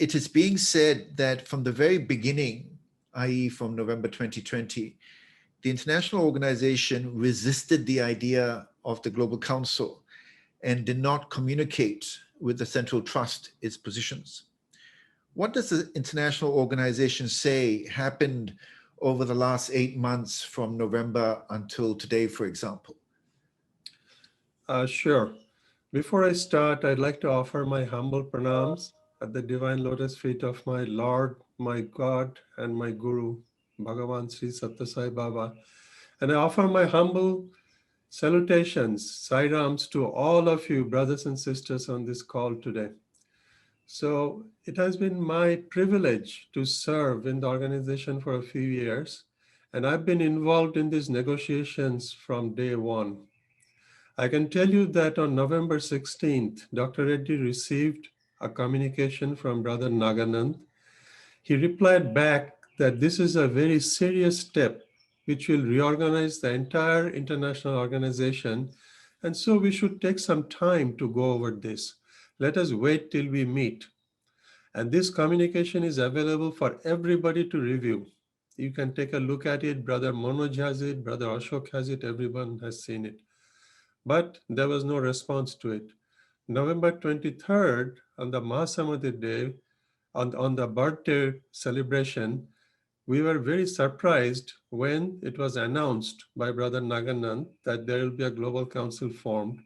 it is being said that from the very beginning, i.e. from November 2020, the international organization resisted the idea of the Global Council and did not communicate with the Central Trust its positions. What does the international organization say happened over the last 8 months from November until today, for example? Sure. Before I start, I'd like to offer my humble pranams at the divine lotus feet of my Lord, my God, and my Guru, Bhagavan Sri Sathya Sai Baba. And I offer my humble salutations, sairams, to all of you, brothers and sisters on this call today. So it has been my privilege to serve in the organization for a few years, and I've been involved in these negotiations from day one. I can tell you that on November 16th, Dr. Reddy received a communication from Brother Naganand. He replied back that this is a very serious step which will reorganize the entire international organization, and so we should take some time to go over this. Let us wait till we meet. And this communication is available for everybody to review. You can take a look at it. Brother Manoj has it, Brother Ashok has it, everyone has seen it. But there was no response to it. November 23rd, on the Mahasamadhi Day, on the birthday celebration, we were very surprised when it was announced by Brother Naganand that there will be a global council formed.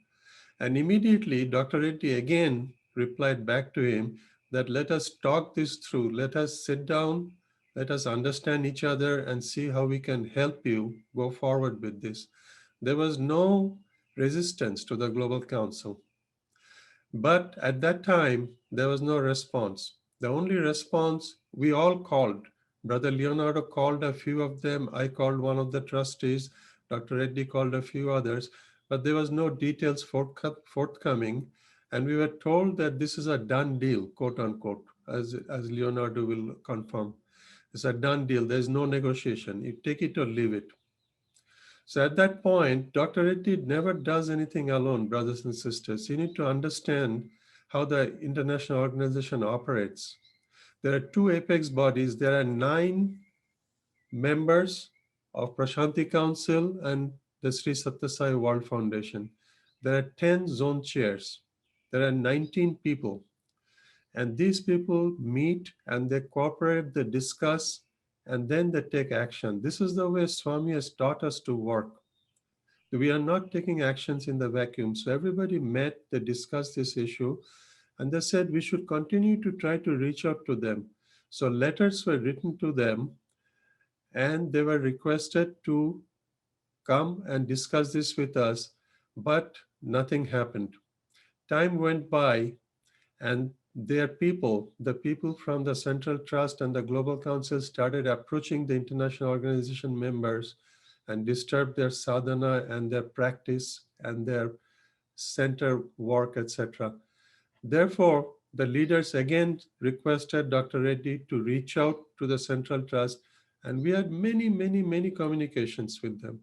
And immediately, Dr. Reddy again replied back to him that let us talk this through, let us sit down, let us understand each other and see how we can help you go forward with this. There was no resistance to the Global Council. But at that time, there was no response. The only response, we all called. Brother Leonardo called a few of them. I called one of the trustees. Dr. Reddy called a few others. But there was no details forthcoming. And we were told that this is a done deal, quote unquote, as Leonardo will confirm. It's a done deal. There's no negotiation. You take it or leave it. So at that point, Dr. Reddy never does anything alone, brothers and sisters. You need to understand how the international organization operates. There are two apex bodies. There are 9 members of Prashanti Council and the Sri Sathya Sai World Foundation. There are 10 zone chairs. There are 19 people. And these people meet and they cooperate, they discuss, and then they take action. This is the way Swami has taught us to work. We are not taking actions in the vacuum. So everybody met, they discussed this issue, and they said we should continue to try to reach out to them. So letters were written to them, and they were requested to come and discuss this with us, but nothing happened. Time went by, and their people, the people from the Central Trust and the Global Council started approaching the international organization members and disturbed their sadhana and their practice and their center work, etc. Therefore, the leaders again requested Dr. Reddy to reach out to the Central Trust, and we had many communications with them.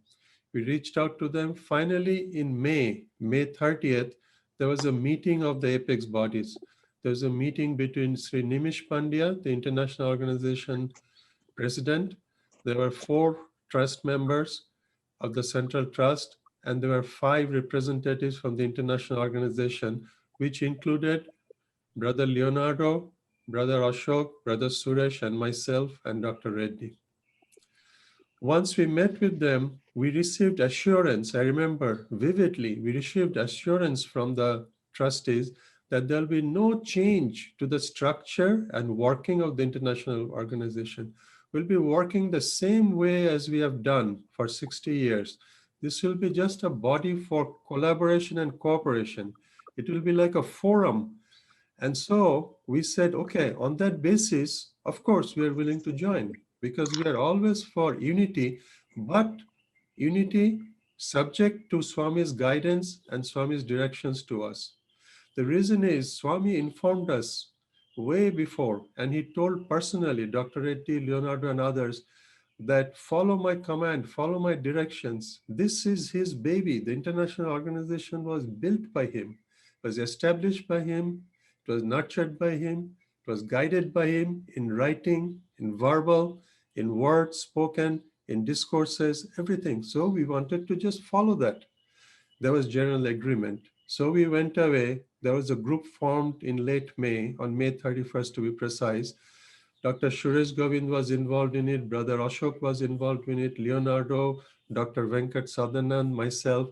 We reached out to them. Finally, in May 30th, there was a meeting of the apex bodies. There was a meeting between Sri Nimish Pandya, the international organization president. There were 4 trust members of the Central Trust, and there were 5 representatives from the international organization, which included Brother Leonardo, Brother Ashok, Brother Suresh, and myself, and Dr. Reddy. Once we met with them, we received assurance. I remember vividly, we received assurance from the trustees that there'll be no change to the structure and working of the international organization. We'll be working the same way as we have done for 60 years. This will be just a body for collaboration and cooperation. It will be like a forum. And so we said, okay, on that basis, of course, we are willing to join because we are always for unity, but unity subject to Swami's guidance and Swami's directions to us. The reason is Swami informed us way before, and he told personally, Dr. Reddy, Leonardo, and others, that follow my command, follow my directions. This is his baby. The international organization was built by him, was established by him, it was nurtured by him. It was guided by him in writing, in verbal, in words spoken, in discourses, everything. So we wanted to just follow that. There was general agreement. So we went away. There was a group formed in late May, on May 31st to be precise. Dr. Suresh Govind was involved in it. Brother Ashok was involved in it. Leonardo, Dr. Venkat Sadhanand, myself.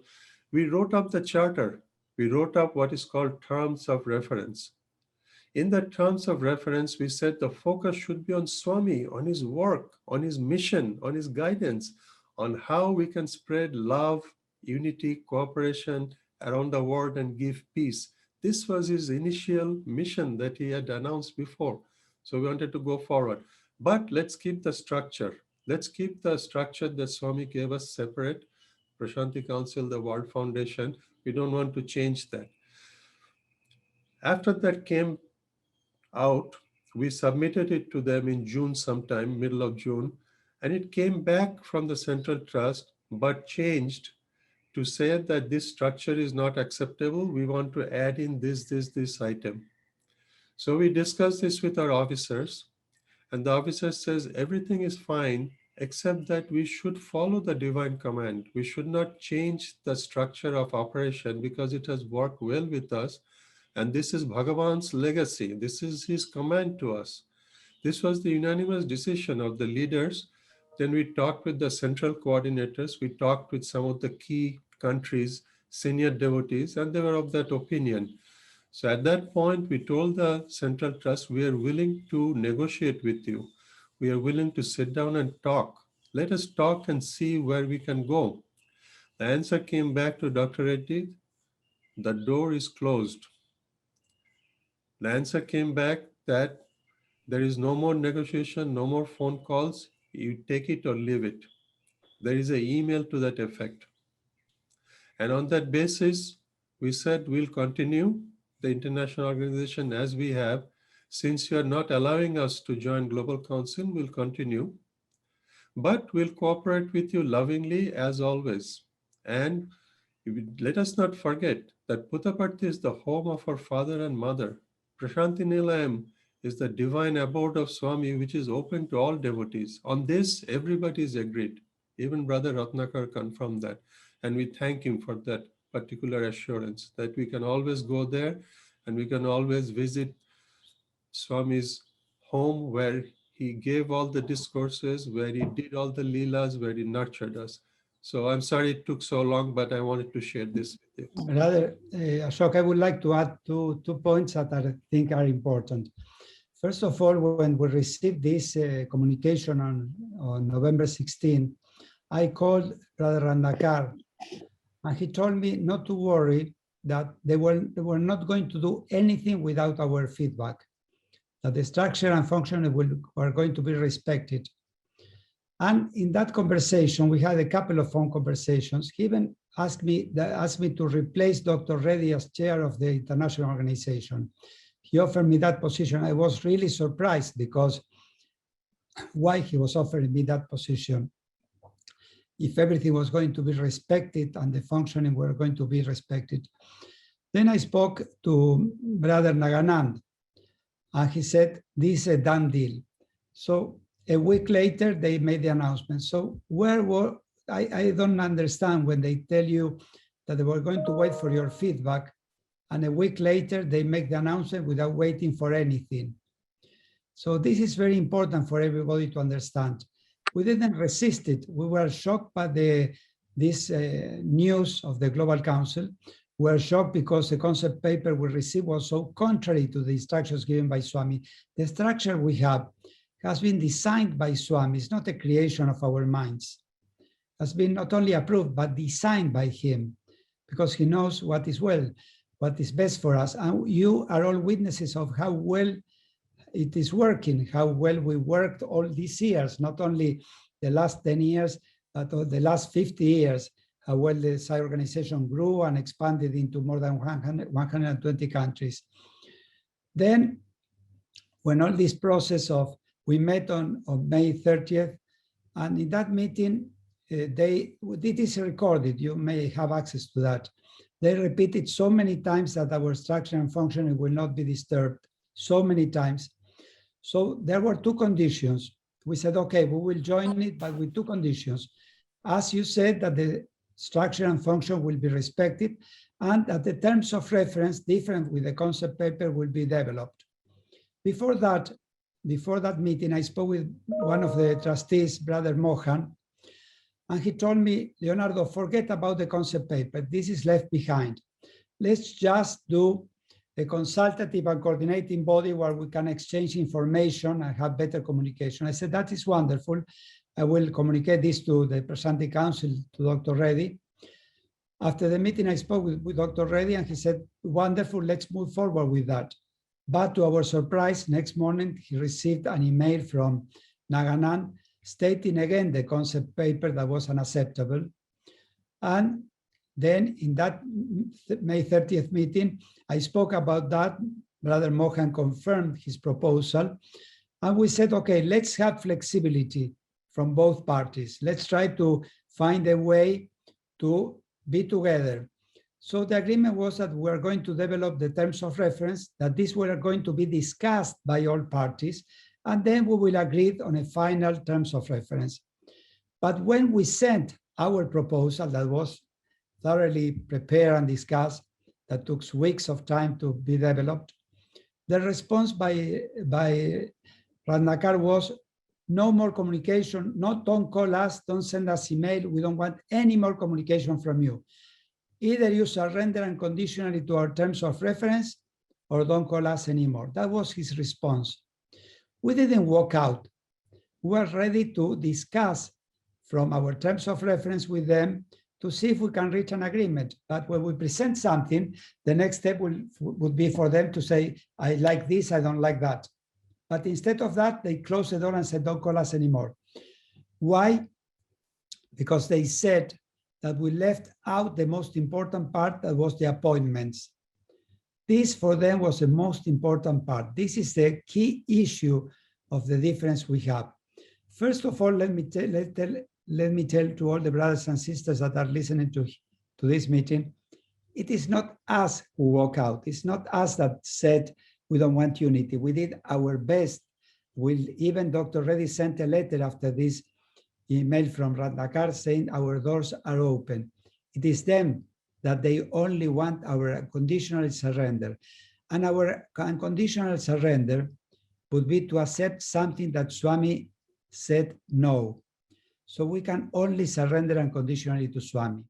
We wrote up the charter. We wrote up what is called terms of reference. In the terms of reference, we said the focus should be on Swami, on his work, on his mission, on his guidance, on how we can spread love, unity, cooperation around the world and give peace. This was his initial mission that he had announced before. So we wanted to go forward. But let's keep the structure. Let's keep the structure that Swami gave us separate. Prashanti Council, the World Foundation. We don't want to change that. After that came out, we submitted it to them in June sometime, middle of June, and it came back from the Central Trust, but changed to say that this structure is not acceptable. We want to add in this item. So we discussed this with our officers, and the officer says everything is fine, except that we should follow the divine command. We should not change the structure of operation because it has worked well with us. And this is Bhagavan's legacy. This is his command to us. This was the unanimous decision of the leaders. Then we talked with the central coordinators. We talked with some of the key countries, senior devotees, and they were of that opinion. So at that point, we told the Central Trust, we are willing to negotiate with you. We are willing to sit down and talk. Let us talk and see where we can go. The answer came back to Dr. Reddy, the door is closed. The answer came back that there is no more negotiation, no more phone calls. You take it or leave it. There is an email to that effect. And on that basis, we said we'll continue the international organization as we have. Since you are not allowing us to join Global Council, we'll continue. But we'll cooperate with you lovingly as always. And let us not forget that Puttaparthi is the home of our father and mother. Prashanti Nilayam is the divine abode of Swami, which is open to all devotees. On this, everybody is agreed. Even Brother Ratnakar confirmed that. And we thank him for that particular assurance that we can always go there and we can always visit Swami's home where he gave all the discourses, where he did all the leelas, where he nurtured us. So I'm sorry it took so long, but I wanted to share this with you. Brother Ashok, I would like to add two points that I think are important. First of all, when we received this communication on November 16, I called Brother Randakar, and he told me not to worry, that they were not going to do anything without our feedback, that the structure and function were going to be respected. And in that conversation, we had a couple of phone conversations. He even asked me to replace Dr. Reddy as chair of the international organization. He offered me that position. I was really surprised because why he was offering me that position. If everything was going to be respected and the functioning were going to be respected. Then I spoke to Brother Naganand, and he said, this is a done deal. So a week later, they made the announcement. So I don't understand when they tell you that they were going to wait for your feedback, and a week later, they make the announcement without waiting for anything. So this is very important for everybody to understand. We didn't resist it. We were shocked by this news of the Global Council. We were shocked because the concept paper we received was so contrary to the instructions given by Swami. The structure we have has been designed by Swami. It's not a creation of our minds. It has been not only approved, but designed by him, because he knows what is best for us. And you are all witnesses of how well it is working, how well we worked all these years, not only the last 10 years, but the last 50 years, how well the SSSIO organization grew and expanded into more than 120 countries. Then, when all this process we met on May 30th, and in that meeting, it is recorded, you may have access to that. They repeated so many times that our structure and functioning will not be disturbed, so many times. So there were two conditions. We said, okay, we will join it, but with two conditions. As you said, that the structure and function will be respected, and that the terms of reference different with the concept paper will be developed. Before that meeting, I spoke with one of the trustees, Brother Mohan, and he told me, Leonardo, forget about the concept paper. This is left behind. Let's just do a consultative and coordinating body where we can exchange information and have better communication. I said, that is wonderful. I will communicate this to the presiding council, to Dr. Reddy. After the meeting, I spoke with Dr. Reddy, and he said, wonderful, let's move forward with that. But to our surprise, next morning, he received an email from Naganan stating again the concept paper that was unacceptable. And then in that May 30th meeting, I spoke about that. Brother Mohan confirmed his proposal. And we said, okay, let's have flexibility from both parties. Let's try to find a way to be together. So the agreement was that we are going to develop the terms of reference, that these were going to be discussed by all parties, and then we will agree on a final terms of reference. But when we sent our proposal that was thoroughly prepared and discussed, that took weeks of time to be developed, the response by Ratnakar was, no more communication, don't call us, don't send us email, we don't want any more communication from you. Either you surrender unconditionally to our terms of reference or don't call us anymore. That was his response. We didn't walk out. We were ready to discuss from our terms of reference with them to see if we can reach an agreement. But when we present something, the next step would be for them to say, I like this, I don't like that. But instead of that, they closed the door and said, don't call us anymore. Why? Because they said that we left out the most important part, that was the appointments. This for them was the most important part. This is the key issue of the difference we have. First of all, let me tell to all the brothers and sisters that are listening to this meeting, it is not us who walk out. It's not us that said we don't want unity. We did our best. Even Dr. Reddy sent a letter after this email from Ratnakar saying our doors are open. It is them that they only want our unconditional surrender. And our unconditional surrender would be to accept something that Swami said no. So we can only surrender unconditionally to Swami.